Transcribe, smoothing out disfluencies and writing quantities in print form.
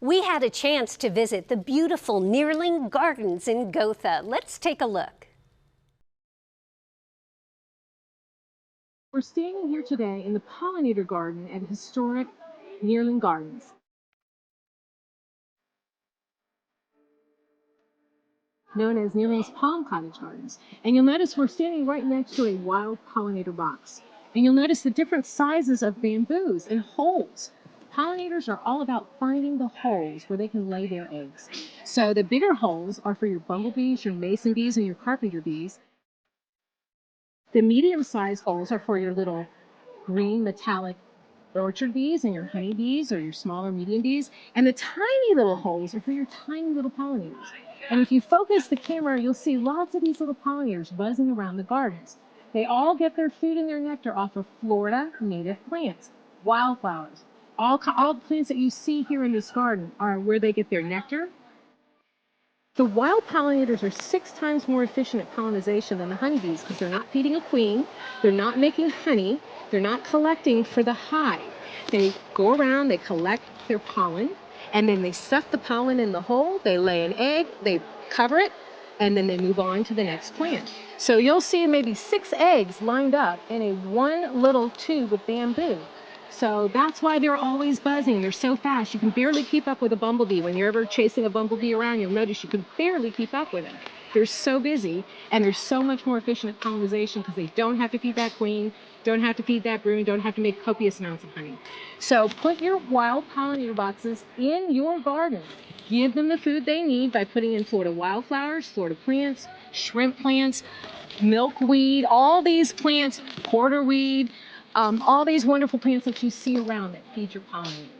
We had a chance to visit the beautiful Nehrling Gardens in Gotha. Let's take a look. We're standing here today in the pollinator garden at historic Nehrling Gardens. Known as Nehrling's Palm Cottage Gardens. And you'll notice we're standing right next to a wild pollinator box. And you'll notice the different sizes of bamboos and holes. Pollinators are all about finding the holes where they can lay their eggs. So the bigger holes are for your bumblebees, your mason bees, and your carpenter bees. The medium-sized holes are for your little green metallic orchard bees and your honey bees or your smaller medium bees. And the tiny little holes are for your tiny little pollinators. And if you focus the camera, you'll see lots of these little pollinators buzzing around the gardens. They all get their food and their nectar off of Florida native plants, wildflowers. All the plants that you see here in this garden are where they get their nectar. The wild pollinators are 6 times more efficient at pollination than the honeybees because they're not feeding a queen, they're not making honey, they're not collecting for the hive. They go around, they collect their pollen, and then they stuff the pollen in the hole, they lay an egg, they cover it, and then they move on to the next plant. So you'll see maybe 6 eggs lined up in one little tube of bamboo. So that's why they're always buzzing. They're so fast. You can barely keep up with a bumblebee. When you're ever chasing a bumblebee around, you'll notice you can barely keep up with them. They're so busy, and they're so much more efficient at pollination because they don't have to feed that queen, don't have to feed that brood, don't have to make copious amounts of honey. So put your wild pollinator boxes in your garden. Give them the food they need by putting in Florida wildflowers, Florida plants, shrimp plants, milkweed, all these plants, porterweed, all these wonderful plants that you see around that feed your pollinators.